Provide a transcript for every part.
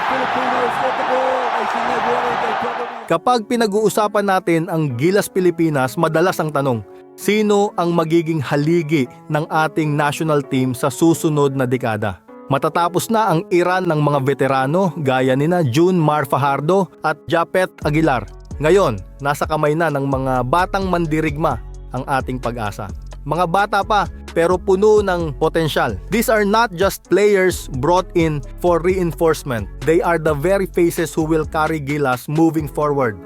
Filipinos get the ball. They should know what they probably... Kapag pinag-uusapan natin ang Gilas Pilipinas, madalas ang tanong, sino ang magiging haligi ng ating national team sa susunod na dekada? Matatapos na ang era ng mga veterano gaya nina June Mar Fajardo at Japet Aguilar. Ngayon, nasa kamay na ng mga batang mandirigma ang ating pag-asa. Mga bata pa pero puno ng potensyal. These are not just players brought in for reinforcement. They are the very faces who will carry Gilas moving forward.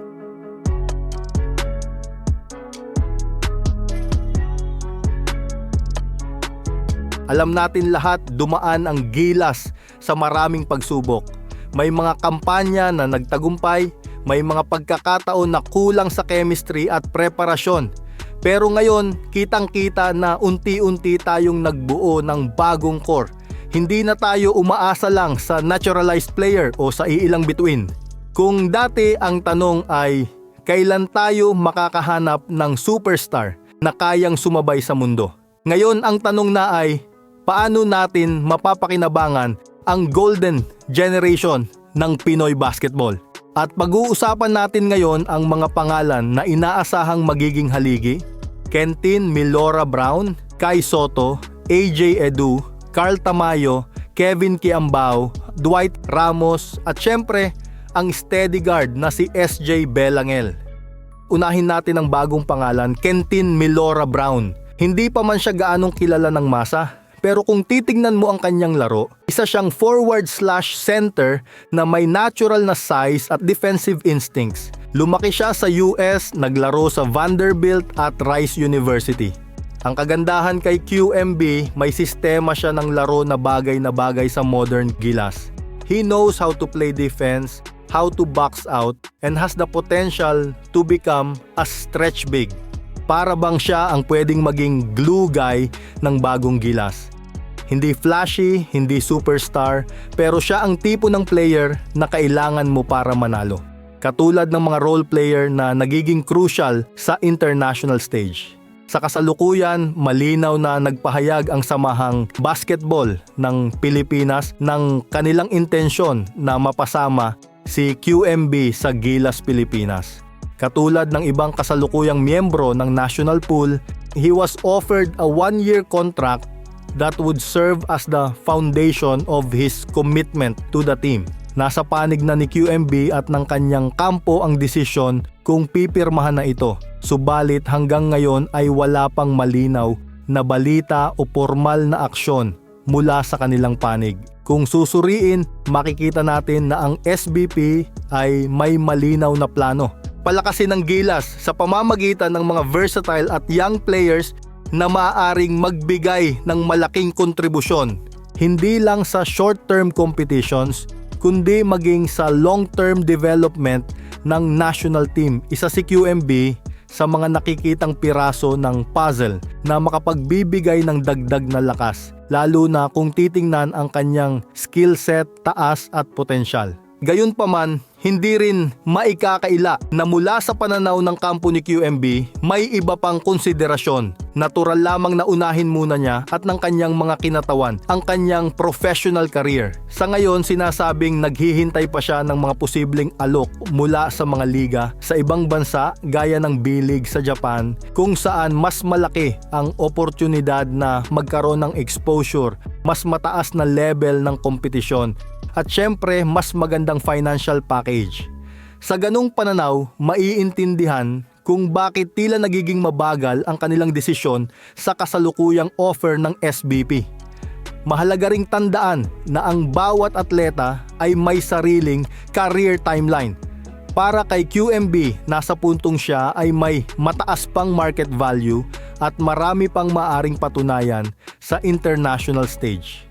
Alam natin lahat, dumaan ang Gilas sa maraming pagsubok. May mga kampanya na nagtagumpay, may mga pagkakataon na kulang sa chemistry at preparasyon. Pero ngayon, kitang-kita na unti-unti tayong nagbuo ng bagong core. Hindi na tayo umaasa lang sa naturalized player o sa iilang bituin. Kung dati ang tanong ay, kailan tayo makakahanap ng superstar na kayang sumabay sa mundo? Ngayon ang tanong na ay, paano natin mapapakinabangan ang golden generation ng Pinoy basketball? At pag-uusapan natin ngayon ang mga pangalan na inaasahang magiging haligi: Kentin Milora Brown, Kai Soto, AJ Edu, Carl Tamayo, Kevin Kiambao, Dwight Ramos at syempre ang steady guard na si SJ Belangel. Unahin natin ang bagong pangalan, Kentin Milora Brown. Hindi pa man siya gaanong kilala ng masa, pero kung titignan mo ang kanyang laro, isa siyang forward/center na may natural na size at defensive instincts. Lumaki siya sa US, naglaro sa Vanderbilt at Rice University. Ang kagandahan kay QMB, may sistema siya ng laro na bagay sa modern Gilas. He knows how to play defense, how to box out, and has the potential to become a stretch big. Para bang siya ang pwedeng maging glue guy ng bagong Gilas. Hindi flashy, hindi superstar, pero siya ang tipo ng player na kailangan mo para manalo. Katulad ng mga role player na nagiging crucial sa international stage. Sa kasalukuyan, malinaw na nagpahayag ang samahang basketball ng Pilipinas ng kanilang intensyon na mapasama si QMB sa Gilas Pilipinas. Katulad ng ibang kasalukuyang miyembro ng national pool, he was offered a 1-year contract that would serve as the foundation of his commitment to the team. Nasa panig na ni QMB at ng kanyang kampo ang desisyon kung pipirmahan na ito. Subalit hanggang ngayon ay wala pang malinaw na balita o formal na aksyon mula sa kanilang panig. Kung susuriin, makikita natin na ang SBP ay may malinaw na plano. Palakasin ng Gilas sa pamamagitan ng mga versatile at young players na maaaring magbigay ng malaking kontribusyon. Hindi lang sa short-term competitions, kundi maging sa long-term development ng national team. Isa si QMB sa mga nakikitang piraso ng puzzle na makapagbibigay ng dagdag na lakas, lalo na kung titingnan ang kanyang skill set, taas at potensyal. Gayunpaman, hindi rin maikakaila na mula sa pananaw ng kampo ni QMB, may iba pang konsiderasyon. Natural lamang na unahin muna niya at ng kanyang mga kinatawan ang kanyang professional career. Sa ngayon, sinasabing naghihintay pa siya ng mga posibleng alok mula sa mga liga sa ibang bansa gaya ng B-League sa Japan, kung saan mas malaki ang oportunidad na magkaroon ng exposure, mas mataas na level ng kompetisyon, at syempre mas magandang financial package. Sa ganung pananaw, maiintindihan kung bakit tila nagiging mabagal ang kanilang desisyon sa kasalukuyang offer ng SBP. Mahalaga ring tandaan na ang bawat atleta ay may sariling career timeline. Para kay QMB, nasa puntong siya ay may mataas pang market value at marami pang maaring patunayan sa international stage.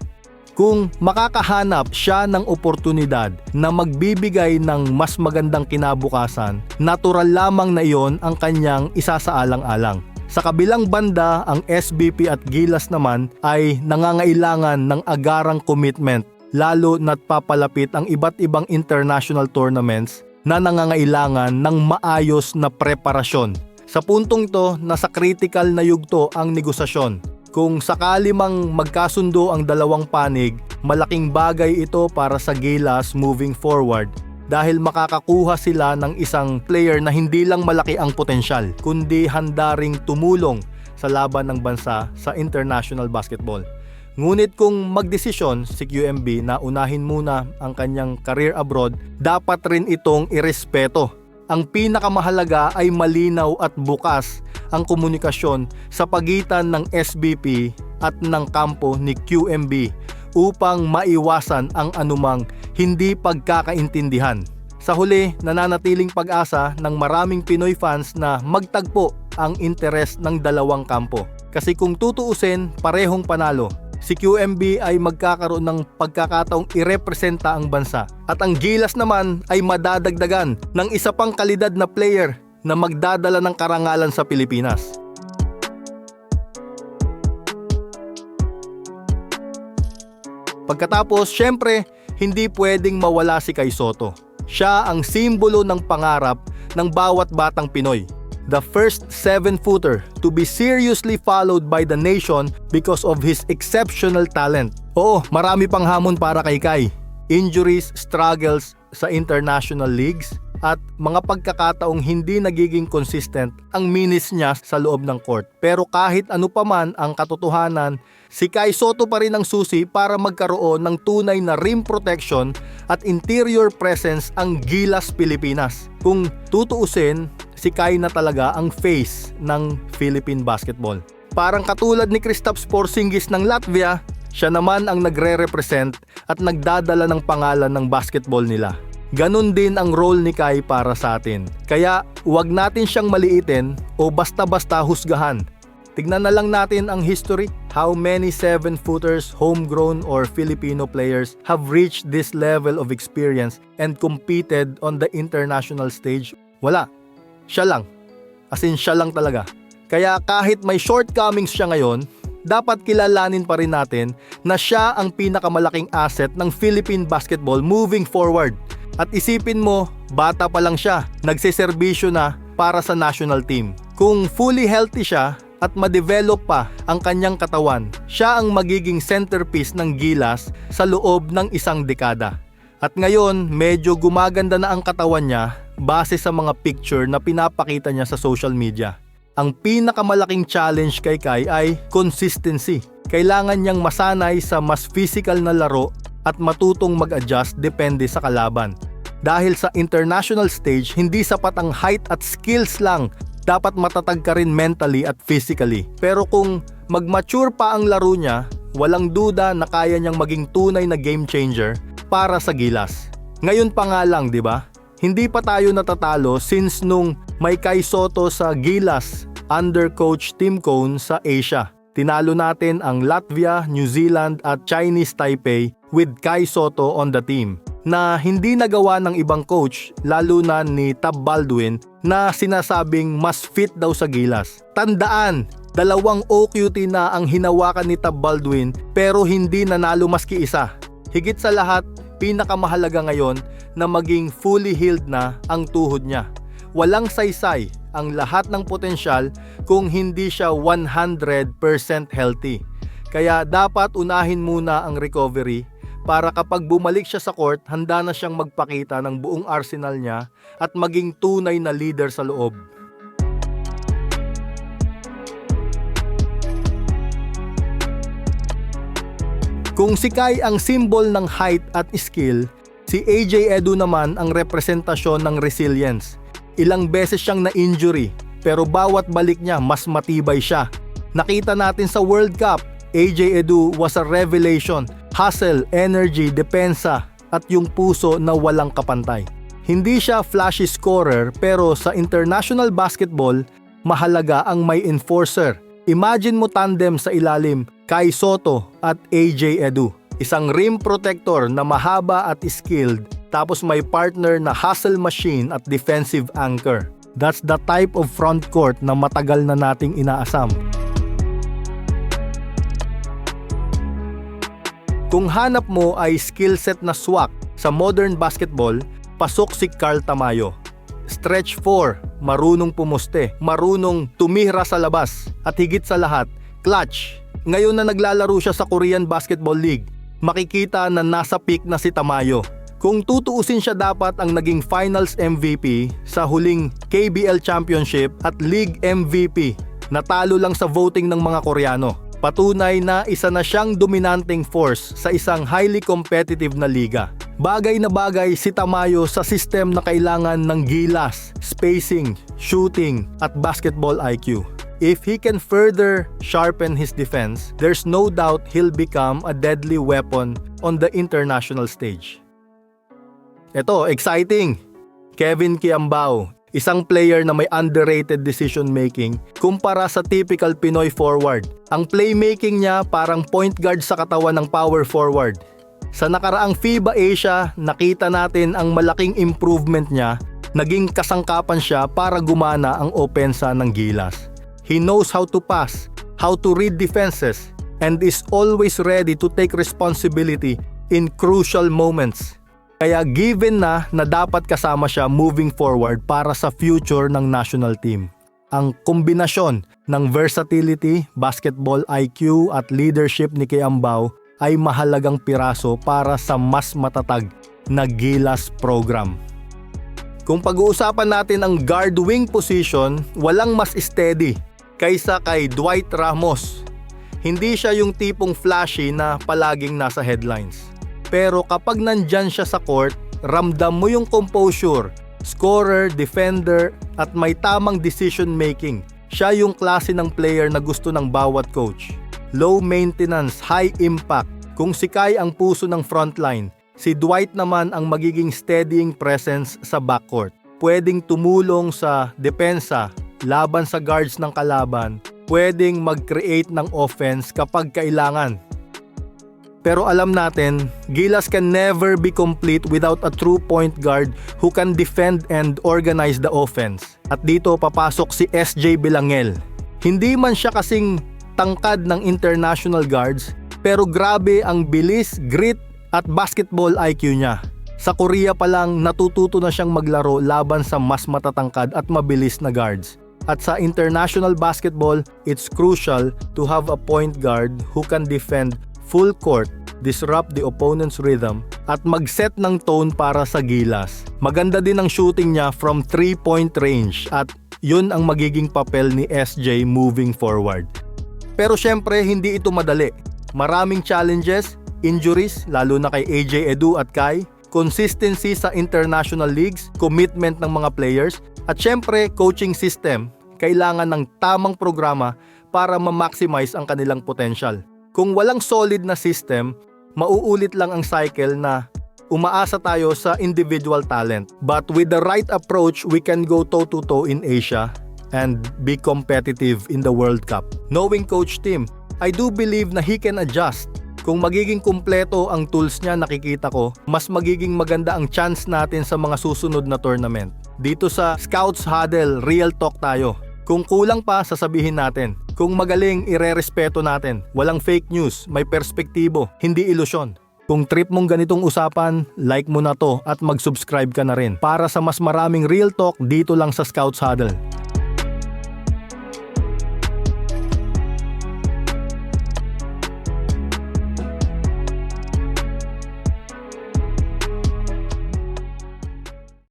Kung makakahanap siya ng oportunidad na magbibigay ng mas magandang kinabukasan, natural lamang na iyon ang kanyang isasaalang-alang. Sa kabilang banda, ang SBP at Gilas naman ay nangangailangan ng agarang commitment, lalo na't papalapit ang iba't ibang international tournaments na nangangailangan ng maayos na preparasyon. Sa puntong to, nasa critical na yugto ang negosasyon. Kung sakali mang magkasundo ang dalawang panig, malaking bagay ito para sa Gilas moving forward dahil makakakuha sila ng isang player na hindi lang malaki ang potensyal, kundi handa ring tumulong sa laban ng bansa sa international basketball. Ngunit kung magdesisyon si QMB na unahin muna ang kanyang career abroad, dapat rin itong irespeto. Ang pinakamahalaga ay malinaw at bukas ang komunikasyon sa pagitan ng SBP at ng kampo ni QMB upang maiwasan ang anumang hindi pagkakaintindihan. Sa huli, nananatiling pag-asa ng maraming Pinoy fans na magtagpo ang interes ng dalawang kampo. Kasi kung tutuusin, parehong panalo. Si QMB ay magkakaroon ng pagkakataong irepresenta ang bansa at ang Gilas naman ay madadagdagan ng isa pang kalidad na player na magdadala ng karangalan sa Pilipinas. Pagkatapos, syempre, hindi pwedeng mawala si Kai Sotto. Siya ang simbolo ng pangarap ng bawat batang Pinoy. The first 7-footer to be seriously followed by the nation because of his exceptional talent. Oo, marami pang hamon para kay Kai. Injuries, struggles sa international leagues, at mga pagkakataong hindi nagiging consistent ang minutes niya sa loob ng court. Pero kahit ano pa man ang katotohanan, si Kai Sotto pa rin ang susi para magkaroon ng tunay na rim protection at interior presence ang Gilas Pilipinas. Kung tutuusin, si Kai na talaga ang face ng Philippine basketball. Parang katulad ni Kristaps Porzingis ng Latvia, siya naman ang nagre-represent at nagdadala ng pangalan ng basketball nila. Ganon din ang role ni Kai para sa atin. Kaya huwag natin siyang maliitin o basta-basta husgahan. Tignan na lang natin ang history. How many 7-footers, homegrown or Filipino players have reached this level of experience and competed on the international stage? Wala. Siya lang. As in, siya lang talaga. Kaya kahit may shortcomings siya ngayon, dapat kilalanin pa rin natin na siya ang pinakamalaking asset ng Philippine basketball moving forward. At isipin mo, bata pa lang siya, nagseserbisyo na para sa national team. Kung fully healthy siya at ma-develop pa ang kanyang katawan, siya ang magiging centerpiece ng Gilas sa loob ng isang dekada. At ngayon, medyo gumaganda na ang katawan niya base sa mga picture na pinapakita niya sa social media. Ang pinakamalaking challenge kay Kai ay consistency. Kailangan niyang masanay sa mas physical na laro at matutong mag-adjust depende sa kalaban. Dahil sa international stage, hindi sapat ang height at skills lang. Dapat matatag ka rin mentally at physically. Pero kung mag-mature pa ang laro niya, walang duda na kaya niyang maging tunay na game changer para sa Gilas. Ngayon pa nga lang, di ba? Hindi pa tayo natatalo since nung may Kai Sotto sa Gilas under coach Tim Cone sa Asia. Tinalo natin ang Latvia, New Zealand at Chinese Taipei with Kai Sotto on the team na hindi nagawa ng ibang coach, lalo na ni Tab Baldwin na sinasabing mas fit daw sa Gilas. Tandaan, 2 OQT na ang hinawakan ni Tab Baldwin pero hindi nanalo maski isa. Higit sa lahat, pinakamahalaga ngayon na maging fully healed na ang tuhod niya. Walang saysay ang lahat ng potensyal kung hindi siya 100% healthy. Kaya dapat unahin muna ang recovery para kapag bumalik siya sa court, handa na siyang magpakita ng buong arsenal niya at maging tunay na leader sa loob. Kung si Kai ang symbol ng height at skill, si AJ Edu naman ang representasyon ng resilience. Ilang beses siyang na-injury, pero bawat balik niya mas matibay siya. Nakita natin sa World Cup, AJ Edu was a revelation. Hustle, energy, depensa, at yung puso na walang kapantay. Hindi siya flashy scorer, pero sa international basketball, mahalaga ang may enforcer. Imagine mo tandem sa ilalim, Kai Sotto at AJ Edu. Isang rim protector na mahaba at skilled, tapos may partner na hustle machine at defensive anchor. That's the type of front court na matagal na nating inaasam. Kung hanap mo ay skill set na swak sa modern basketball, pasok si Carl Tamayo. Stretch 4, marunong pumuste, marunong tumira sa labas, at higit sa lahat, clutch. Ngayon na naglalaro siya sa Korean Basketball League, makikita na nasa peak na si Tamayo. Kung tutuusin siya, dapat ang naging Finals MVP sa huling KBL Championship at League MVP. Natalo lang sa voting ng mga Koreano. Patunay na isa na siyang dominanting force sa isang highly competitive na liga. Bagay na bagay si Tamayo sa system na kailangan ng gilas, spacing, shooting at basketball IQ. If he can further sharpen his defense, there's no doubt he'll become a deadly weapon on the international stage. Ito, exciting! Kevin Kiambao, isang player na may underrated decision-making kumpara sa typical Pinoy forward. Ang playmaking niya parang point guard sa katawan ng power forward. Sa nakaraang FIBA Asia, nakita natin ang malaking improvement niya, naging kasangkapan siya para gumana ang opensa ng Gilas. He knows how to pass, how to read defenses, and is always ready to take responsibility in crucial moments. Kaya given na dapat kasama siya moving forward para sa future ng national team. Ang kombinasyon ng versatility, basketball IQ at leadership ni Kiambao ay mahalagang piraso para sa mas matatag na Gilas program. Kung pag-uusapan natin ang guard wing position, walang mas steady kaysa kay Dwight Ramos. Hindi siya yung tipong flashy na palaging nasa headlines. Pero kapag nandyan siya sa court, ramdam mo yung composure, scorer, defender, at may tamang decision making. Siya yung klase ng player na gusto ng bawat coach. Low maintenance, high impact. Kung si Kai ang puso ng frontline, si Dwight naman ang magiging steadying presence sa backcourt. Pwedeng tumulong sa depensa, laban sa guards ng kalaban, pwedeng mag-create ng offense kapag kailangan. Pero alam natin, Gilas can never be complete without a true point guard who can defend and organize the offense. At dito papasok si SJ Bilangel. Hindi man siya kasing tangkad ng international guards, pero grabe ang bilis, grit at basketball IQ niya. Sa Korea pa lang natututo na siyang maglaro laban sa mas matatangkad at mabilis na guards. At sa international basketball, it's crucial to have a point guard who can defend full court, disrupt the opponent's rhythm, at mag-set ng tone para sa Gilas. Maganda din ang shooting niya from 3-point range at yun ang magiging papel ni SJ moving forward. Pero syempre, hindi ito madali. Maraming challenges, injuries, lalo na kay AJ Edu at Kai, consistency sa international leagues, commitment ng mga players, at syempre, coaching system. Kailangan ng tamang programa para ma-maximize ang kanilang potential. Kung walang solid na system, mauulit lang ang cycle na umaasa tayo sa individual talent. But with the right approach, we can go toe-to-toe in Asia and be competitive in the World Cup. Knowing Coach Tim, I do believe na he can adjust. Kung magiging kumpleto ang tools niya, nakikita ko, mas magiging maganda ang chance natin sa mga susunod na tournament. Dito sa Scouts Huddle, real talk tayo. Kung kulang pa, sasabihin natin. Kung magaling, irerespeto natin. Walang fake news, may perspektibo, hindi ilusyon. Kung trip mong ganitong usapan, like mo na to at mag-subscribe ka na rin para sa mas maraming real talk dito lang sa Scouts Huddle.